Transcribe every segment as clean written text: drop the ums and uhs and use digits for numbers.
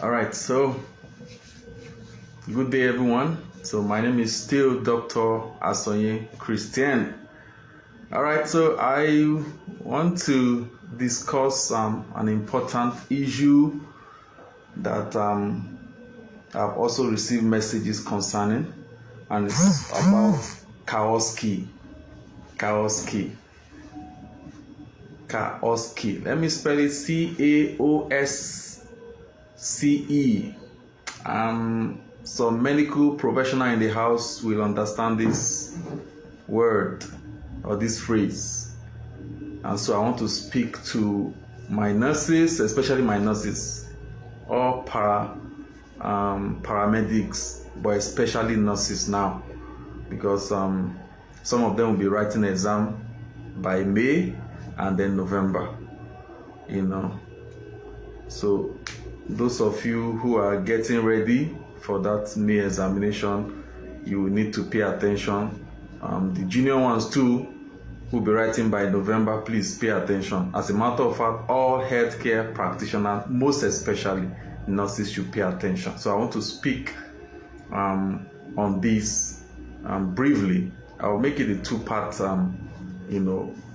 All right, so good day, everyone. So my name is still Dr. Asonye Christian. All right, so I want to discuss an important issue that I've also received messages concerning, and it's about CAOSCE. CAOSCE. CAOSCE. Let me spell it CAOSCE. Some medical professional in the house will understand this word or this phrase, and so I want to speak to my nurses, especially my nurses, or paramedics, but especially nurses now, because some of them will be writing exam by May and then November, so those of you who are getting ready for that May examination, you will need to pay attention. The junior ones too, who will be writing by November, please pay attention. As a matter of fact, all healthcare practitioners, most especially nurses, should pay attention. So I want to speak on this briefly. I will make it a two-part,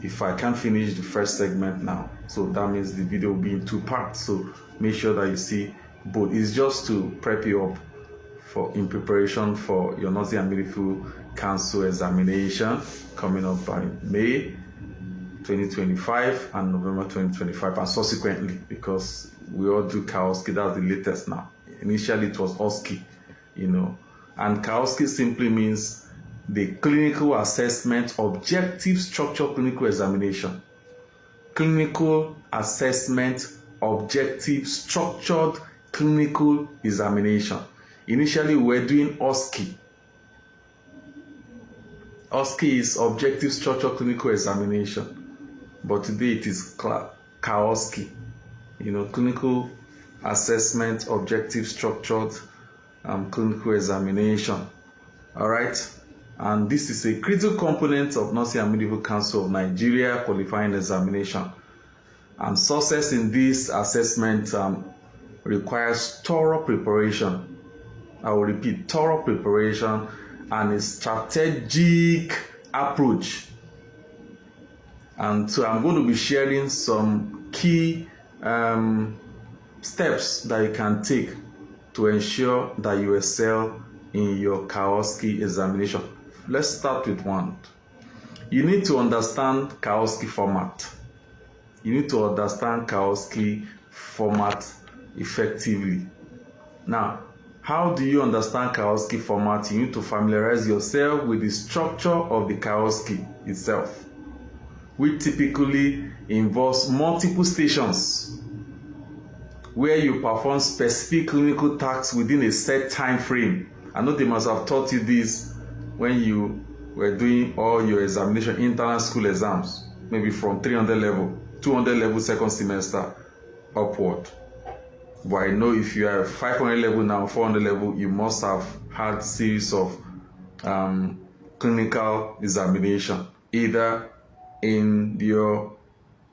if I can't finish the first segment now. So that means the video will be in two parts. So make sure that you see both. It's just to prep you up in preparation for your nursing and midwifery council examination coming up by May 2025 and November 2025, and subsequently, because we all do CAOSCE. That's the latest now. Initially it was OSCE, and CAOSCE simply means the clinical assessment objective structured clinical examination. Clinical assessment objective structured clinical examination. Initially we were doing OSCE. OSCE is objective structured clinical examination, but today it is CAOSCE. Clinical assessment objective structured clinical examination. All right, and this is a critical component of Nursing and Midwifery Council of Nigeria qualifying examination, and success in this assessment requires thorough preparation. I will repeat, thorough preparation and a strategic approach. And so I'm going to be sharing some key steps that you can take to ensure that you excel in your CAOSCE examination. Let's start with one. You need to understand CAOSCE format. You need to understand CAOSCE format effectively. Now, how do you understand CAOSCE format? You need to familiarize yourself with the structure of the CAOSCE itself, which typically involves multiple stations where you perform specific clinical tasks within a set time frame. I know they must have taught you this when you were doing all your examination, internal school exams, maybe from 300 level, 200 level second semester upward. But I know if you are 500 level now, 400 level, you must have had series of clinical examination, either in your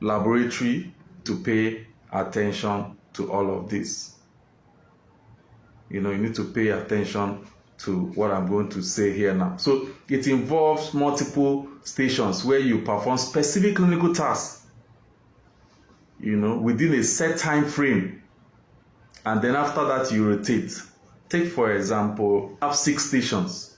laboratory, to pay attention to all of this. You need to pay attention to what I'm going to say here now. So it involves multiple stations where you perform specific clinical tasks, within a set time frame. And then after that, you rotate. Take, for example, you have 6 stations.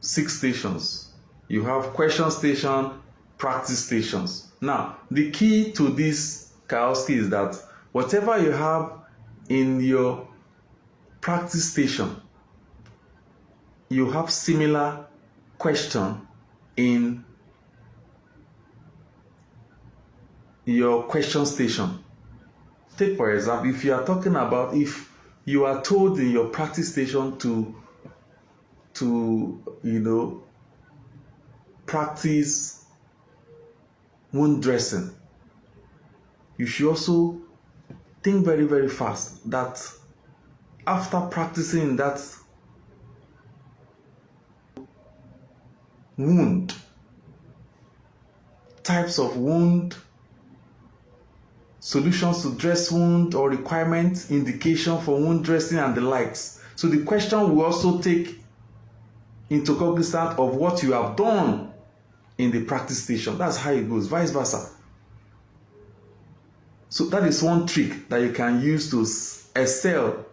6 stations. You have question station, practice stations. Now, the key to this CAOSCE is that whatever you have in your practice station, you have similar question in your question station. Take, for example, if you are talking about, if you are told in your practice station to practice wound dressing, you should also think very, very fast that after practicing that wound, types of wound, solutions to dress wound or requirements, indication for wound dressing and the likes. So the question will also take into cognizance of what you have done in the practice station. That's how it goes, vice versa. So that is one trick that you can use to excel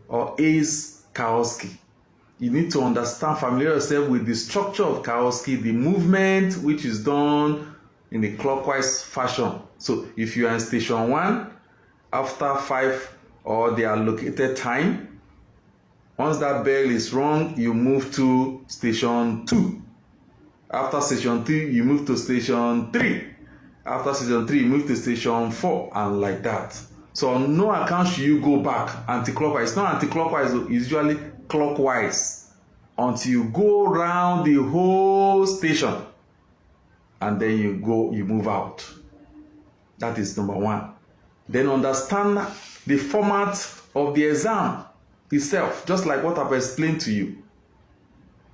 or ace CAOSCE. You need to understand, familiarize yourself with the structure of CAOSCE, the movement which is done in a clockwise fashion. So if you are in station 1, after 5 or the allocated time, once that bell is rung, you move to station 2. After station 2, you move to station 3. After station 3, you move to station 4, and like that. So on no account should you go back anti-clockwise. It's not anti-clockwise, it's usually clockwise until you go around the whole station, and then you move out. That is number 1. Then understand the format of the exam itself, just like what I've explained to you.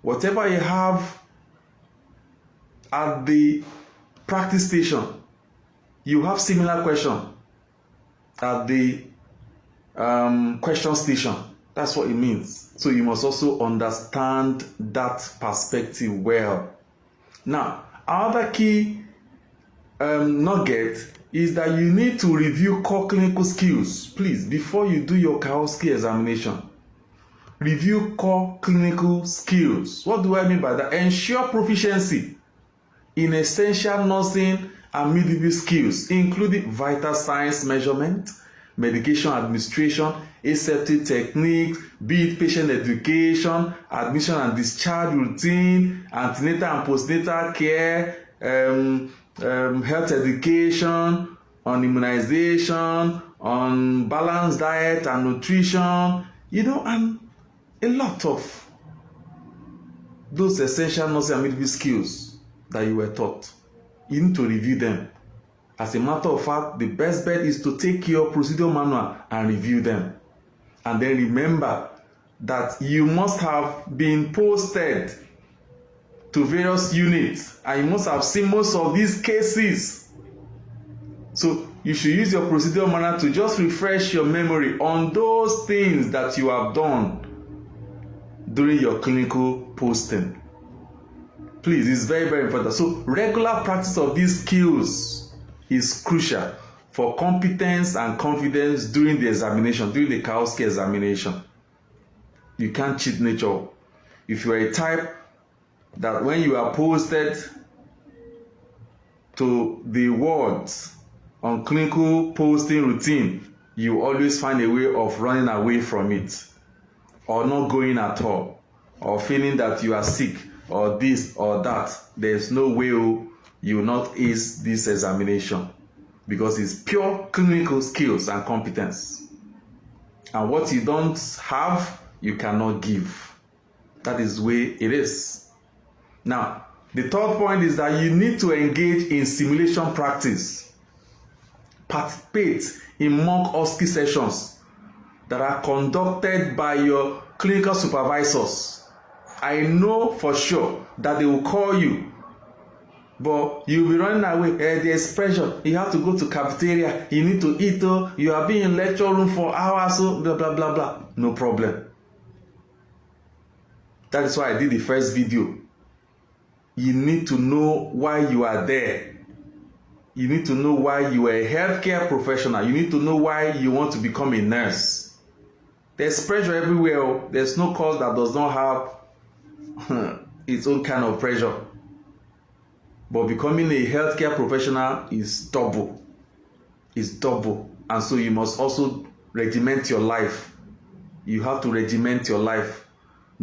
Whatever you have at the practice station, you have similar question at the question station. That's what it means. So you must also understand that perspective well. Now, another key nugget is that you need to review core clinical skills. Please, before you do your CAOSCE examination, review core clinical skills. What do I mean by that? Ensure proficiency in essential nursing and midwifery skills, including vital signs measurement, medication administration, aseptic techniques, be it patient education, admission and discharge routine, antenatal and postnatal care, health education, on immunization, on balanced diet and nutrition, and a lot of those essential nursing and midwifery skills that you were taught. You need to review them. As a matter of fact, the best bet is to take your procedure manual and review them. And then remember that you must have been posted to various units, and you must have seen most of these cases. So you should use your procedure manual to just refresh your memory on those things that you have done during your clinical posting. Please, it's very, very important. So regular practice of these skills is crucial for competence and confidence during the examination, during the CAOSCE examination. You can't cheat nature. If you are a type that when you are posted to the wards on clinical posting routine, you always find a way of running away from it, or not going at all, or feeling that you are sick, or this or that, there's no way you will not ace this examination, because it's pure clinical skills and competence. And what you don't have, you cannot give. That is the way it is. Now, the third point is that you need to engage in simulation practice. Participate in mock CAOSCE sessions that are conducted by your clinical supervisors. I know for sure that they will call you, but you'll be running away. There's pressure. You have to go to cafeteria. You need to eat. You have been in lecture room for hours. Blah, blah, blah, blah. No problem. That is why I did the first video. You need to know why you are there. You need to know why you are a healthcare professional. You need to know why you want to become a nurse. There's pressure everywhere. There's no course that does not have its own kind of pressure. But becoming a healthcare professional is double. It's double. And so you must also regiment your life. You have to regiment your life.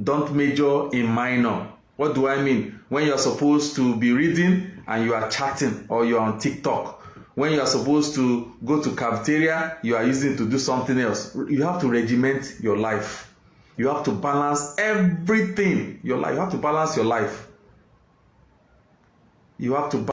Don't major in minor. What do I mean? When you are supposed to be reading and you are chatting, or you are on TikTok. When you are supposed to go to cafeteria, you are using it to do something else. You have to regiment your life. You have to balance everything. Your life. You have to balance your life. You have to